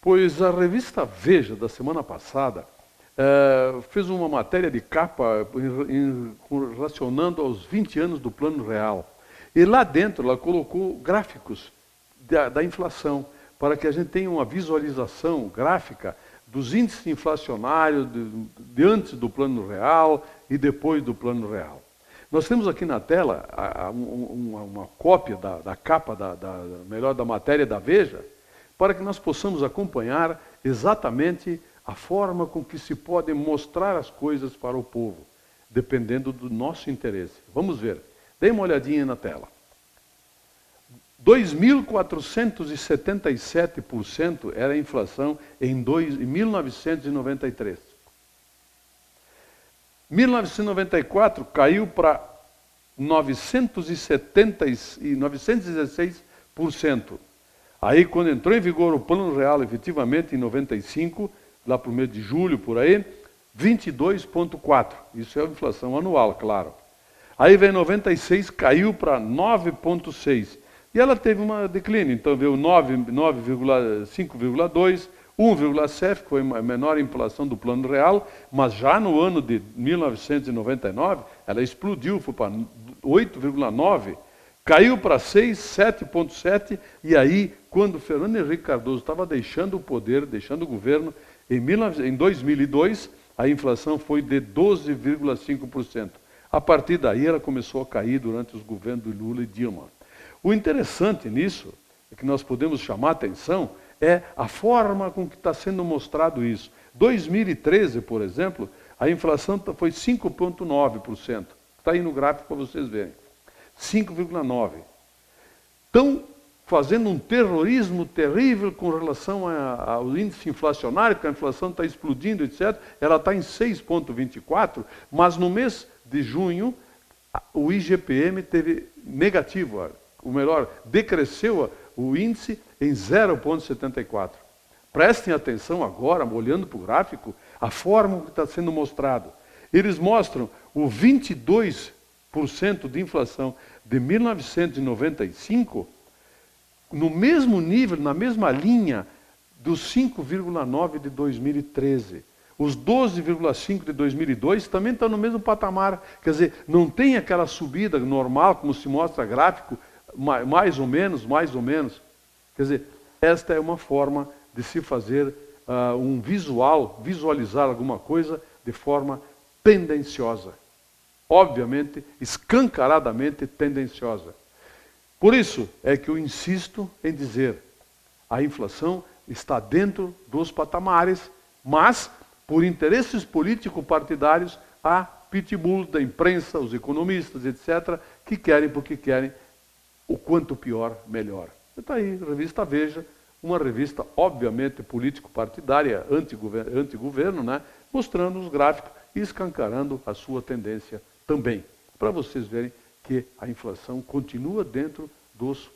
Pois a revista Veja, da semana passada, fez uma matéria de capa relacionando aos 20 anos do Plano Real. E lá dentro ela colocou gráficos da inflação, para que a gente tenha uma visualização gráfica dos índices inflacionários de antes do Plano Real e depois do Plano Real. Nós temos aqui na tela uma cópia da capa, melhor, da matéria da Veja, para que nós possamos acompanhar exatamente a forma com que se podem mostrar as coisas para o povo, dependendo do nosso interesse. Vamos ver. Dê uma olhadinha na tela. 2.477% era a inflação em 1993. 1994 caiu para 916%. Aí, quando entrou em vigor o Plano Real, efetivamente, em 95, lá para o mês de julho, por aí, 22,4%. Isso é a inflação anual, claro. Aí vem 96, caiu para 9,6%. E ela teve uma declínio, então veio 5,2%, 1,7%, que foi a menor inflação do Plano Real, mas já no ano de 1999, ela explodiu, foi para 8,9%. Caiu para 6, 7,7, e aí, quando Fernando Henrique Cardoso estava deixando o poder, deixando o governo, em 2002, a inflação foi de 12,5%. A partir daí, ela começou a cair durante os governos de Lula e Dilma. O interessante nisso, é que nós podemos chamar a atenção, é a forma com que está sendo mostrado isso. 2013, por exemplo, a inflação foi 5,9%. Está aí no gráfico para vocês verem. 5,9%. Estão fazendo um terrorismo terrível com relação ao índice inflacionário, que a inflação está explodindo, etc. Ela está em 6,24%, mas no mês de junho, o IGPM teve negativo, ou melhor, decresceu o índice em 0,74%. Prestem atenção agora, olhando para o gráfico, a forma que está sendo mostrado. Eles mostram o 22% de inflação de 1995, no mesmo nível, na mesma linha dos 5,9% de 2013. Os 12,5% de 2002 também estão no mesmo patamar. Quer dizer, não tem aquela subida normal, como se mostra gráfico, mais ou menos. Quer dizer, esta é uma forma de se fazer visualizar alguma coisa de forma tendenciosa. Obviamente, escancaradamente tendenciosa. Por isso é que eu insisto em dizer, a inflação está dentro dos patamares, mas, por interesses político-partidários, há pitbull da imprensa, os economistas, etc., que querem, porque querem, o quanto pior, melhor. Está aí, revista Veja, uma revista, obviamente, político-partidária, anti-governo, né? Mostrando os gráficos e escancarando a sua tendência também, para vocês verem que a inflação continua dentro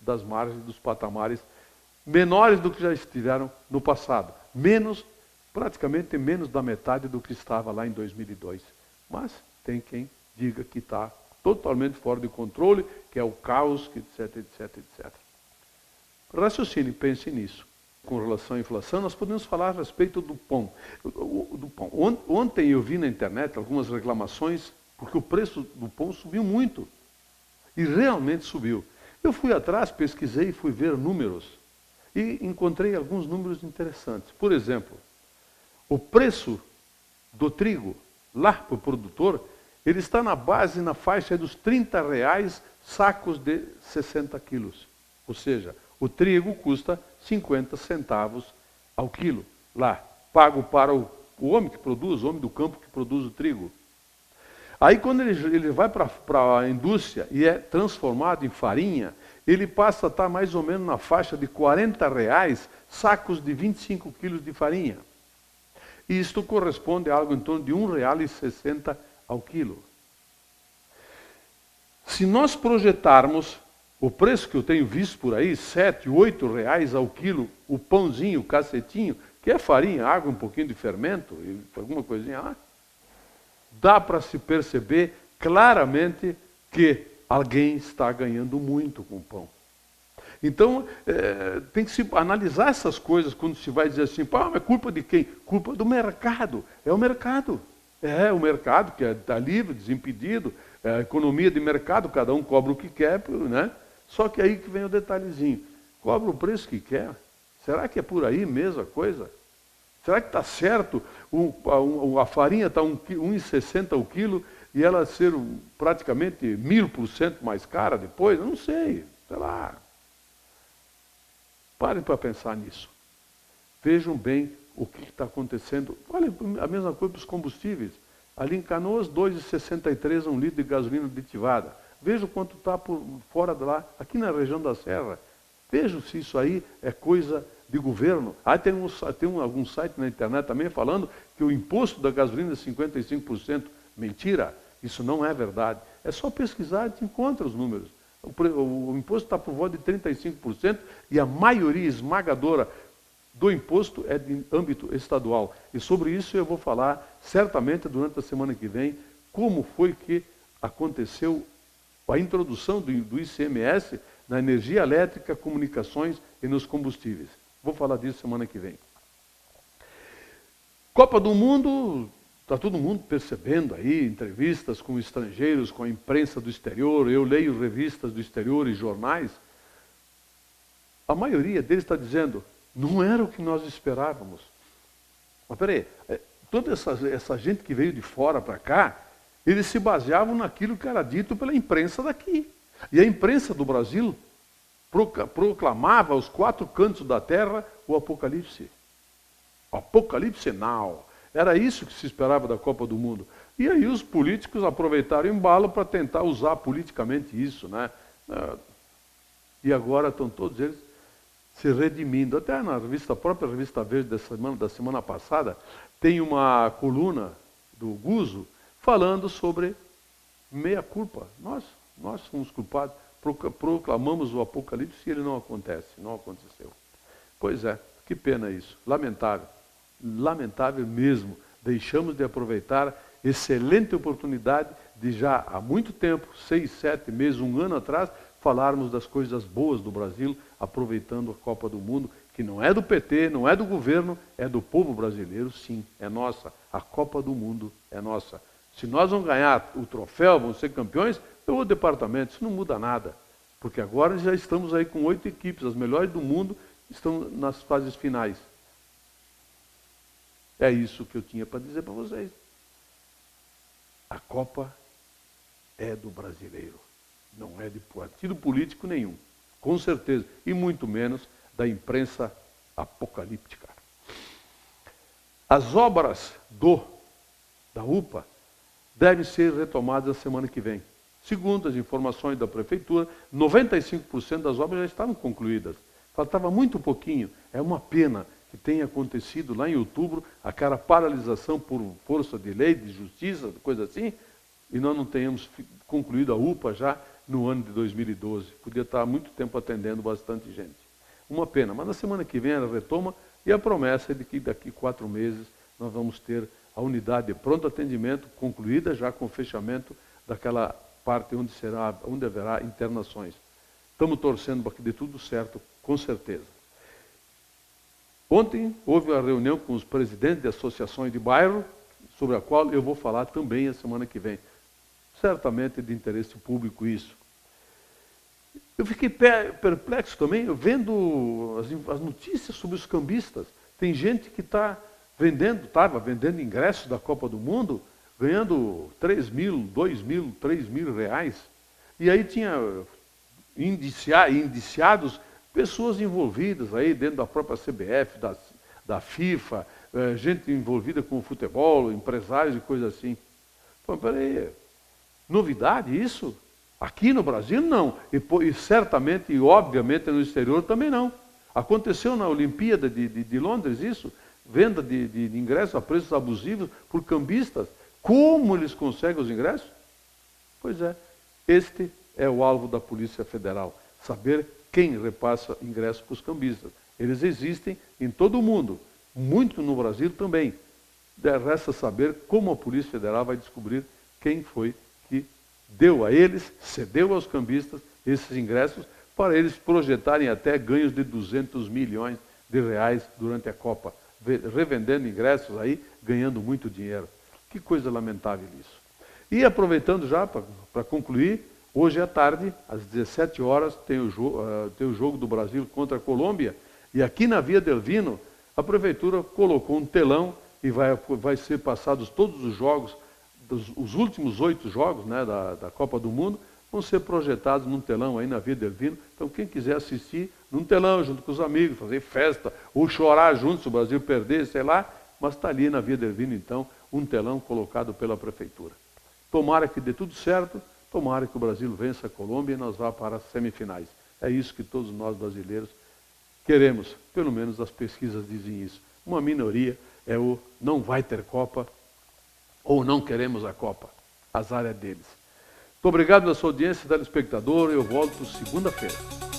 das margens, dos patamares menores do que já estiveram no passado. Praticamente menos da metade do que estava lá em 2002. Mas tem quem diga que está totalmente fora de controle, que é o caos, etc. Raciocine, pense nisso. Com relação à inflação, nós podemos falar a respeito do pão. Ontem eu vi na internet algumas reclamações, porque o preço do pão subiu muito. E realmente subiu. Eu fui atrás, pesquisei e fui ver números. E encontrei alguns números interessantes. Por exemplo, o preço do trigo, lá para o produtor, ele está na faixa dos R$30, sacos de 60 quilos. Ou seja, o trigo custa 50 centavos ao quilo, lá, pago para o homem que produz, o homem do campo que produz o trigo. Aí quando ele vai para a indústria e é transformado em farinha, ele passa a estar mais ou menos na faixa de R$40, sacos de 25 quilos de farinha. E isto corresponde a algo em torno de R$1,60 ao quilo. Se nós projetarmos o preço que eu tenho visto por aí, R$7, R$8 ao quilo, o pãozinho, o cacetinho, que é farinha, água, um pouquinho de fermento, alguma coisinha lá, dá para se perceber claramente que alguém está ganhando muito com o pão. Então, tem que se analisar essas coisas quando se vai dizer assim, é culpa de quem? Culpa do mercado. É o mercado. É o mercado que está livre, desimpedido, é a economia de mercado, cada um cobra o que quer, né? Só que aí que vem o detalhezinho. Cobra o preço que quer. Será que é por aí mesmo a coisa? Será que está certo a farinha está 1,60 o quilo e ela ser praticamente 1000% mais cara depois? Eu não sei, sei lá. Parem para pensar nisso. Vejam bem o que está acontecendo. Olha, a mesma coisa para os combustíveis. Ali em Canoas, 2,63 um litro de gasolina aditivada. Veja quanto está por fora de lá, aqui na região da Serra. Vejam se isso aí é coisa de governo. Tem algum site na internet também falando que o imposto da gasolina é 55%. Mentira, isso não é verdade. É só pesquisar e te encontra os números. O imposto está por volta de 35% e a maioria esmagadora do imposto é de âmbito estadual. E sobre isso eu vou falar certamente durante a semana que vem, como foi que aconteceu a introdução do ICMS na energia elétrica, comunicações e nos combustíveis. Vou falar disso semana que vem. Copa do Mundo, está todo mundo percebendo aí, entrevistas com estrangeiros, com a imprensa do exterior, eu leio revistas do exterior e jornais. A maioria deles está dizendo, não era o que nós esperávamos. Mas peraí, toda essa gente que veio de fora para cá, eles se baseavam naquilo que era dito pela imprensa daqui. E a imprensa do Brasil proclamava aos 4 cantos da terra o Apocalipse. Apocalipse now. Era isso que se esperava da Copa do Mundo. E aí os políticos aproveitaram o embalo para tentar usar politicamente isso, né? E agora estão todos eles se redimindo. Até na própria revista Verde da semana passada, tem uma coluna do Guzzo falando sobre meia-culpa. Nós fomos culpados, proclamamos o Apocalipse e ele não acontece, não aconteceu. Pois é, que pena isso, lamentável. Lamentável mesmo. Deixamos de aproveitar excelente oportunidade de já há muito tempo, 6, 7 meses, 1 ano atrás, falarmos das coisas boas do Brasil, aproveitando a Copa do Mundo, que não é do PT, não é do governo, é do povo brasileiro, sim, é nossa. A Copa do Mundo é nossa. Se nós vamos ganhar o troféu, vamos ser campeões, é o departamento, isso não muda nada. Porque agora já estamos aí com 8 equipes, as melhores do mundo estão nas fases finais. É isso que eu tinha para dizer para vocês. A Copa é do brasileiro, não é de partido político nenhum, com certeza, e muito menos da imprensa apocalíptica. As obras da UPA devem ser retomadas a semana que vem. Segundo as informações da Prefeitura, 95% das obras já estavam concluídas. Faltava muito pouquinho, é uma pena que tenha acontecido lá em outubro, aquela paralisação por força de lei, de justiça, coisa assim, e nós não tenhamos concluído a UPA já no ano de 2012. Podia estar há muito tempo atendendo bastante gente. Uma pena, mas na semana que vem ela retoma e a promessa é de que daqui 4 meses nós vamos ter a unidade de pronto atendimento concluída já com o fechamento daquela parte onde haverá internações. Estamos torcendo para que dê tudo certo, com certeza. Ontem houve uma reunião com os presidentes de associações de bairro, sobre a qual eu vou falar também a semana que vem. Certamente é de interesse público isso. Eu fiquei perplexo também, vendo as notícias sobre os cambistas. Tem gente que estava vendendo ingressos da Copa do Mundo, ganhando 3 mil, 2 mil, 3 mil reais. E aí tinha indiciados pessoas envolvidas aí dentro da própria CBF, da FIFA, gente envolvida com o futebol, empresários e coisas assim. Falei, peraí, novidade isso? Aqui no Brasil não, e certamente e obviamente no exterior também não. Aconteceu na Olimpíada de Londres isso, venda de ingressos a preços abusivos por cambistas. Como eles conseguem os ingressos? Pois é, este é o alvo da Polícia Federal, saber quem repassa ingressos para os cambistas. Eles existem em todo o mundo, muito no Brasil também. Resta saber como a Polícia Federal vai descobrir quem foi que deu a eles, cedeu aos cambistas esses ingressos para eles projetarem até ganhos de 200 milhões de reais durante a Copa, revendendo ingressos aí, ganhando muito dinheiro. Que coisa lamentável isso. E aproveitando já para concluir, hoje à tarde, às 17 horas, tem o jogo do Brasil contra a Colômbia, e aqui na Via Delvino, a Prefeitura colocou um telão e vai ser passados todos os jogos, os últimos 8 jogos, né, da Copa do Mundo, vão ser projetados num telão aí na Via Delvino. Então quem quiser assistir num telão, junto com os amigos, fazer festa, ou chorar junto se o Brasil perder, sei lá, mas está ali na Via Delvino, então, um telão colocado pela Prefeitura. Tomara que dê tudo certo, tomara que o Brasil vença a Colômbia e nós vá para as semifinais. É isso que todos nós brasileiros queremos, pelo menos as pesquisas dizem isso. Uma minoria é o não vai ter Copa ou não queremos a Copa. Azar é deles. Muito obrigado pela sua audiência, telespectador. Eu volto segunda-feira.